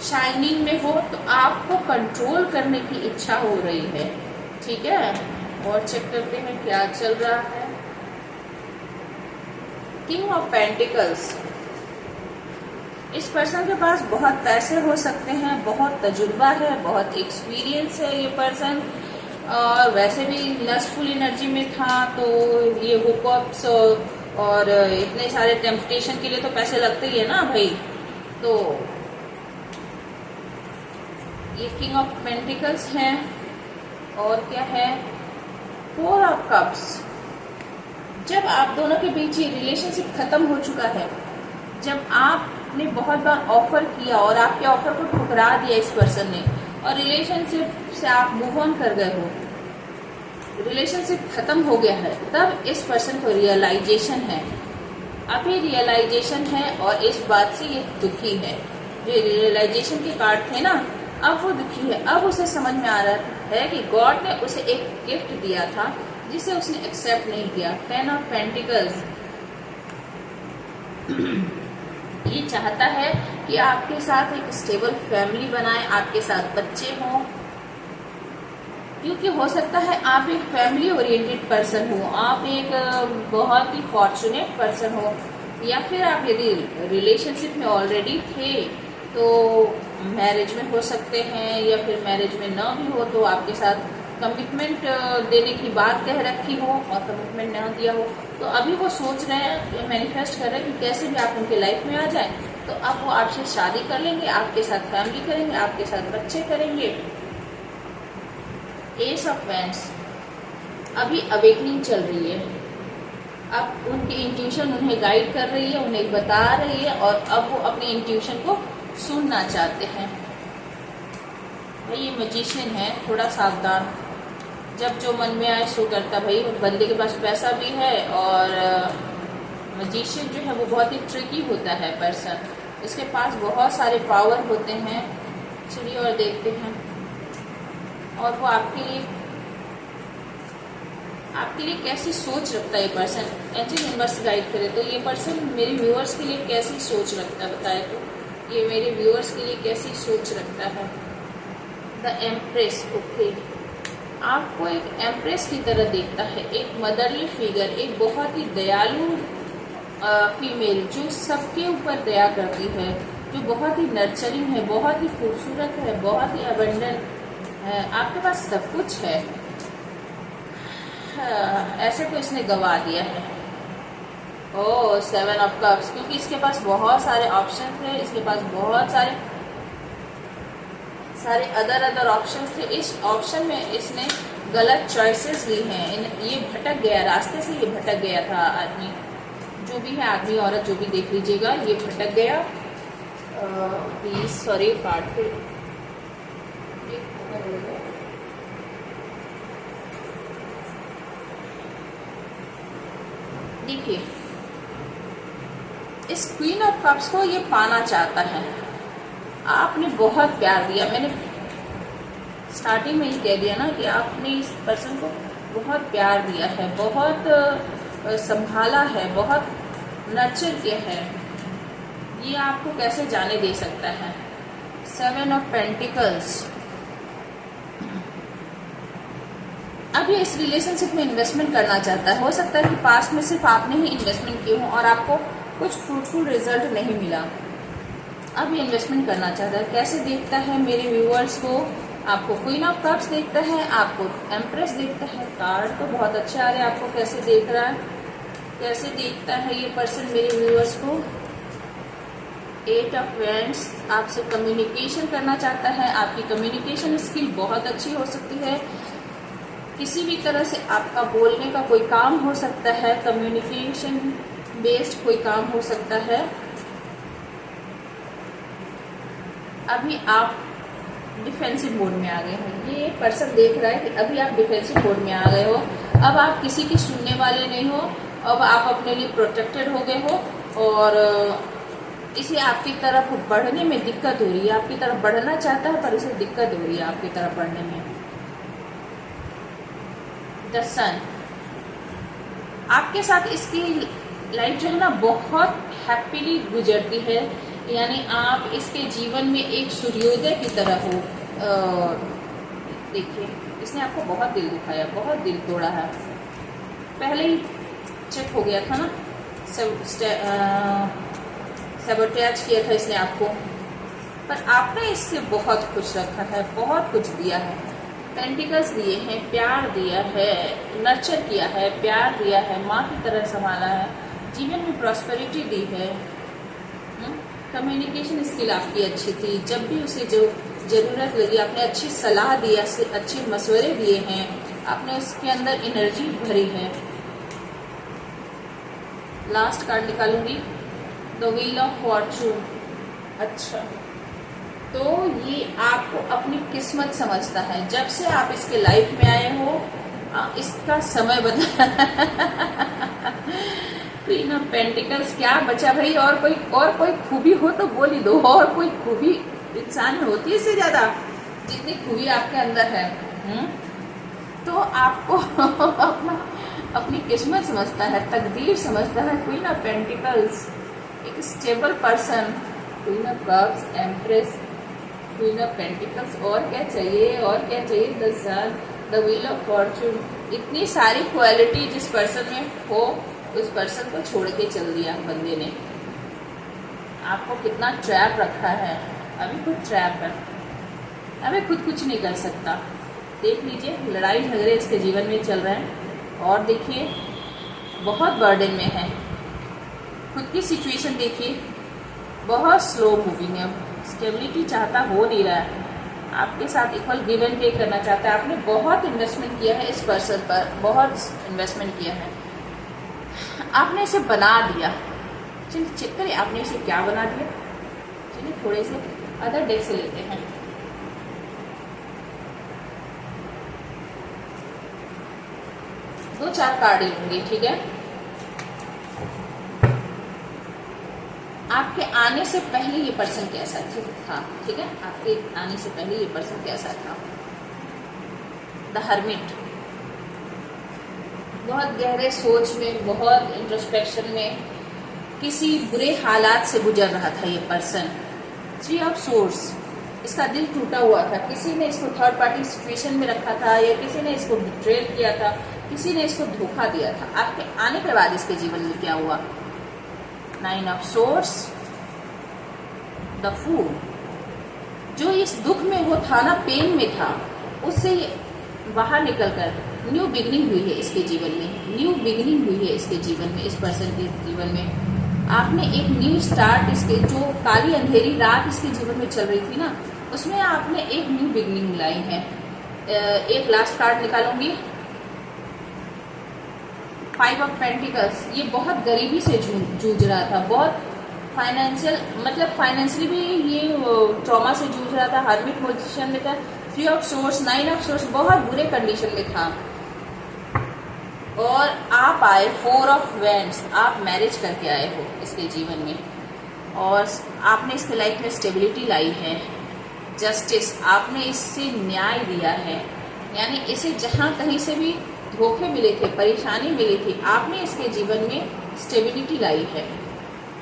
शाइनिंग में हो, तो आपको कंट्रोल करने की इच्छा हो रही है, ठीक है। और चेक करते हैं क्या चल रहा है। किंग ऑफ पेंटिकल्स, इस पर्सन के पास बहुत पैसे हो सकते हैं, बहुत तजुर्बा है, बहुत एक्सपीरियंस है ये पर्सन, और वैसे भी लस्टफुल एनर्जी में था, तो ये हुकअप्स और इतने सारे टेम्पटेशन के लिए तो पैसे लगते ही है ना भाई। तो ये किंग ऑफ पेंटिकल्स है, और क्या है, 4 ऑफ कप्स। जब आप दोनों के बीच ये रिलेशनशिप खत्म हो चुका है, जब आपने बहुत बार ऑफर किया और आपके ऑफर को ठुकरा दिया इस पर्सन ने, और रिलेशनशिप से आप मूव ऑन कर गए हो, रिलेशनशिप खत्म हो गया है, तब इस पर्सन को रियलाइजेशन है, अभी रियलाइजेशन है, और इस बात से ये दुखी है। जो रियलाइजेशन के कार्ड थे ना, अब वो दुखी है। अब उसे समझ में आ रहा है कि गॉड ने उसे एक गिफ्ट दिया था जिसे उसने एक्सेप्ट नहीं किया। 10 ऑफ पेंटिकल्स ये चाहता है कि आपके साथ एक स्टेबल फैमिली बनाए, आपके साथ बच्चे हों, क्योंकि हो सकता है आप एक फैमिली ओरिएंटेड पर्सन हो, आप एक बहुत ही फॉर्चुनेट पर्सन हो, या फिर आप यदि रिलेशनशिप में ऑलरेडी थे तो मैरिज में हो सकते हैं, या फिर मैरिज में न भी हो तो आपके साथ कमिटमेंट देने की बात कह रखी हो और कमिटमेंट न दिया हो। तो अभी वो सोच रहे हैं, मैनिफेस्ट कर रहे हैं कि कैसे भी आप उनके लाइफ में आ जाए, तो अब वो आपसे शादी कर लेंगे, आपके साथ फैमिली करेंगे, आपके साथ बच्चे करेंगे। एस ऑफ वैंड्स अभी अवेकनिंग चल रही है। अब उनकी इंट्यूशन उन्हें गाइड कर रही है, उन्हें बता रही है, और अब वो अपनी इंट्यूशन को सुनना चाहते हैं। भाई ये मैजिशियन है, थोड़ा सावधान, जब जो मन में आए सो करता। भाई बंदे के पास पैसा भी है, और मैजिशियन जो है वो बहुत ही ट्रिकी होता है पर्सन, इसके पास बहुत सारे पावर होते हैं। चलिए और देखते हैं, और वो आपके लिए कैसी सोच रखता है ये पर्सन। एंजल यूनिवर्स गाइड करे तो ये पर्सन मेरे व्यूअर्स के लिए कैसी सोच रखता है, बताए तो ये मेरे व्यूअर्स के लिए कैसी सोच रखता है। द एम्प्रेस, ओके, आपको एक एम्प्रेस की तरह देखता है, एक मदरली फिगर, एक बहुत ही दयालु फीमेल जो सबके ऊपर दया करती है, जो बहुत ही नर्चरिंग है, बहुत ही खूबसूरत है, बहुत ही अबंडेंट है, आपके पास सब कुछ है। ऐसे तो इसने गवा दिया है। ओह 7 ऑफ कप्स, क्योंकि इसके पास बहुत सारे ऑप्शन थे, इसके पास बहुत सारे अदर ऑप्शन थे। इस ऑप्शन में इसने गलत चॉइसेस ली हैं, ये भटक गया रास्ते से, ये भटक गया था आदमी, जो भी है आदमी औरत जो भी देख लीजिएगा, ये भटक गया। प्लीज सॉरी कार्ड पे देखिए, इस क्वीन ऑफ कप्स को ये पाना चाहता है। आपने बहुत प्यार दिया, मैंने स्टार्टिंग में ही कह दिया ना कि आपने इस पर्सन को बहुत प्यार दिया है, बहुत संभाला है, बहुत नर्चर किया है। ये आपको कैसे जाने दे सकता है। 7 ऑफ पेंटिकल्स, अब ये इस रिलेशनशिप में इन्वेस्टमेंट करना चाहता है। हो सकता है कि पास्ट में सिर्फ आपने ही इन्वेस्टमेंट किए हो और आपको कुछ फ्रूटफुल रिजल्ट नहीं मिला। अब ये इन्वेस्टमेंट करना चाहता है। कैसे देखता है मेरे व्यूअर्स को, आपको क्वीन ऑफ कप्स देखता है, आपको एम्प्रेस देखता है। कार्ड तो बहुत अच्छे आ रहे हैं, आपको कैसे देख रहा है, कैसे देखता है ये पर्सन मेरे व्यूअर्स को। 8 ऑफ वैंड्स, आपसे कम्युनिकेशन करना चाहता है। आपकी कम्युनिकेशन स्किल बहुत अच्छी हो सकती है, किसी भी तरह से आपका बोलने का कोई काम हो सकता है, कम्युनिकेशन बेस्ड कोई काम हो सकता है। अभी आप डिफेंसिव मोड में आ गए हैं, ये पर्सन देख रहा है कि अभी आप डिफेंसिव मोड में आ गए हो। अब आप किसी की सुनने वाले नहीं हो, अब आप अपने लिए प्रोटेक्टेड हो गए हो, और इसे आपकी तरफ बढ़ने में दिक्कत हो रही है। आपकी तरफ बढ़ना चाहता है पर इसे दिक्कत हो रही है आपकी तरफ बढ़ने में। द सन, आपके साथ इसकी लाइफ जो है ना बहुत हैप्पीली गुजरती है, यानी आप इसके जीवन में एक सूर्योदय की तरह हो। देखिए, इसने आपको बहुत दिल दुखाया, बहुत दिल तोड़ा है, पहले ही चेक हो गया था ना, सबोटेज किया था इसने आपको, पर आपने इससे बहुत खुश रखा है, बहुत कुछ दिया है। पेंटिकल्स दिए हैं, प्यार दिया है, नर्चर किया है, प्यार दिया है, माँ की तरह संभाला है, जीवन में प्रॉस्पेरिटी दी है। कम्युनिकेशन स्किल आपकी अच्छी थी, जब भी उसे जो ज़रूरत लगी आपने अच्छी सलाह दी, अच्छे मशवरे दिए हैं, आपने उसके अंदर एनर्जी भरी है। लास्ट कार्ड निकालूंगी, द व्हील ऑफ फॉर्चून। अच्छा, तो ये आपको अपनी किस्मत समझता है। जब से आप इसके लाइफ में आए हो, इसका समय बदला क्वीन ऑफ पेंटिकल्स, क्या बचा भाई? और कोई खूबी हो तो बोल ही दो। और कोई खूबी इंसान में होती है इससे ज्यादा, जितनी खूबी आपके अंदर है। तो आपको अपनी किस्मत समझता है, तकदीर समझता है। क्वीन ऑफ पेंटिकल्स एक stable person, queen of cups, empress, queen of pentacles. और क्या चाहिए? और क्या चाहिए? The sun, the wheel of fortune. इतनी सारी क्वालिटी जिस पर्सन में हो, उस पर्सन को छोड़ के चल दिया बंदे ने। आपको कितना ट्रैप रखा है, अभी खुद ट्रैप है, अभी खुद कुछ नहीं कर सकता। देख लीजिए, लड़ाई झगड़े इसके जीवन में चल रहे हैं। और देखिए, बहुत बर्डन में है। खुद की सिचुएशन देखिए, बहुत स्लो मूविंग है। स्टेबिलिटी चाहता, हो नहीं रहा है। आपके साथ इक्वल गिव एंड टेक करना चाहता है। आपने बहुत इन्वेस्टमेंट किया है इस पर्सन पर, बहुत इन्वेस्टमेंट किया है। आपने इसे बना दिया। चलिए चेक करिए आपने इसे क्या बना दिया। चलिए थोड़े से अदर डेक से लेते हैं। दो चार कार्ड लूंगी, ठीक है। आपके आने से पहले ये पर्सन कैसा था, ठीक है। आपके आने से पहले ये पर्सन कैसा था। द हर्मिट, बहुत गहरे सोच में, बहुत इंट्रोस्पेक्शन में, किसी बुरे हालात से गुजर रहा था ये पर्सन। थ्री ऑफ सोर्स, इसका दिल टूटा हुआ था। किसी ने इसको थर्ड पार्टी सिचुएशन में रखा था, या किसी ने इसको बिट्रेल किया था, किसी ने इसको धोखा दिया था। आपके आने के बाद इसके जीवन में क्या हुआ? Nine of swords, the fool. जो इस दुख में वो था ना, पेन में था, उससे बाहर निकलकर न्यू बिगनिंग हुई है इसके जीवन में। न्यू बिगनिंग हुई है इसके जीवन में, इस पर्सन के जीवन में। आपने एक न्यू स्टार्ट, इसके जो काली अंधेरी रात इसके जीवन में चल रही थी ना, उसमें आपने एक न्यू बिगनिंग लाई है। एक लास्ट कार्ड निकालूंगी, फाइव ऑफ पेंटिकल्स। ये बहुत गरीबी से जूझ रहा था, बहुत फाइनेंशियल, मतलब फाइनेंशियली भी ये ट्रॉमा से जूझ रहा था। हर्मिट पोजीशन में था। Three of source, nine of source, बहुत बुरे कंडीशन में था। और आप आए फोर ऑफ वेंड्स, आप मैरिज करके आए हो इसके जीवन में, और आपने इसके लाइफ में स्टेबिलिटी लाई है। जस्टिस, आपने इससे न्याय दिया है, यानी इसे जहाँ कहीं से भी धोखे मिले थे, परेशानी मिली थी, आपने इसके जीवन में स्टेबिलिटी लाई है।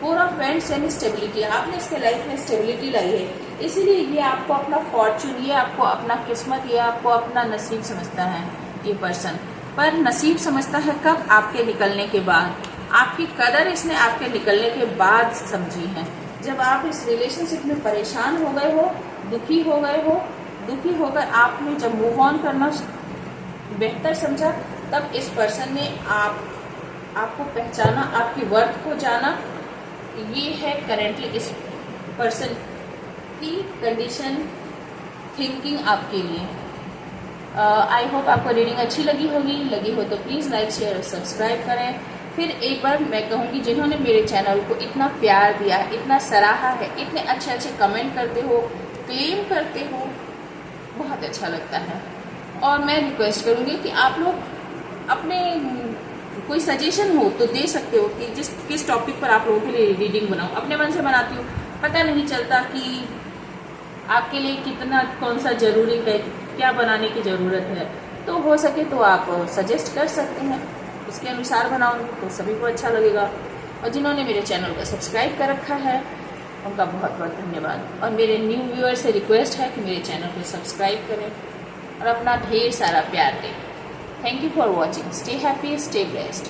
फोर ऑफ वेंड्स यानी स्टेबिलिटी, आपने इसके लाइफ में स्टेबिलिटी लाई है। इसीलिए ये आपको अपना फॉर्चून, ये आपको अपना किस्मत, ये आपको अपना नसीब समझता है ये पर्सन। पर नसीब समझता है कब? आपके निकलने के बाद। आपकी कदर इसने आपके निकलने के बाद समझी है। जब आप इस रिलेशनशिप में परेशान हो गए हो, दुखी हो गए हो, दुखी होकर आपने जब मूव ऑन करना बेहतर समझा, तब इस पर्सन ने आपको पहचाना, आपकी वर्थ को जाना। ये है करेंटली इस पर्सन की कंडीशन, थिंकिंग आपके लिए। आई होप आपको रीडिंग अच्छी लगी हो तो प्लीज़ लाइक, शेयर और सब्सक्राइब करें। फिर एक बार मैं कहूँगी, जिन्होंने मेरे चैनल को इतना प्यार दिया है, इतना सराहा है, इतने अच्छे अच्छे कमेंट करते हो, क्लेम करते हो, बहुत अच्छा लगता है। और मैं रिक्वेस्ट करूँगी कि आप लोग अपने कोई सजेशन हो तो दे सकते हो कि किस टॉपिक पर आप लोगों के लिए रीडिंग बनाऊँ। अपने मन से बनाती हूँ, पता नहीं चलता कि आपके लिए कितना, कौन सा ज़रूरी है, क्या बनाने की ज़रूरत है। तो हो सके तो आप सजेस्ट कर सकते हैं, उसके अनुसार बनाऊंगी तो सभी को अच्छा लगेगा। और जिन्होंने मेरे चैनल को सब्सक्राइब कर रखा है, उनका बहुत बहुत धन्यवाद। और मेरे न्यू व्यूअर से रिक्वेस्ट है कि मेरे चैनल को सब्सक्राइब करें और अपना ढेर सारा प्यार दें। Thank you for watching. Stay happy, stay blessed.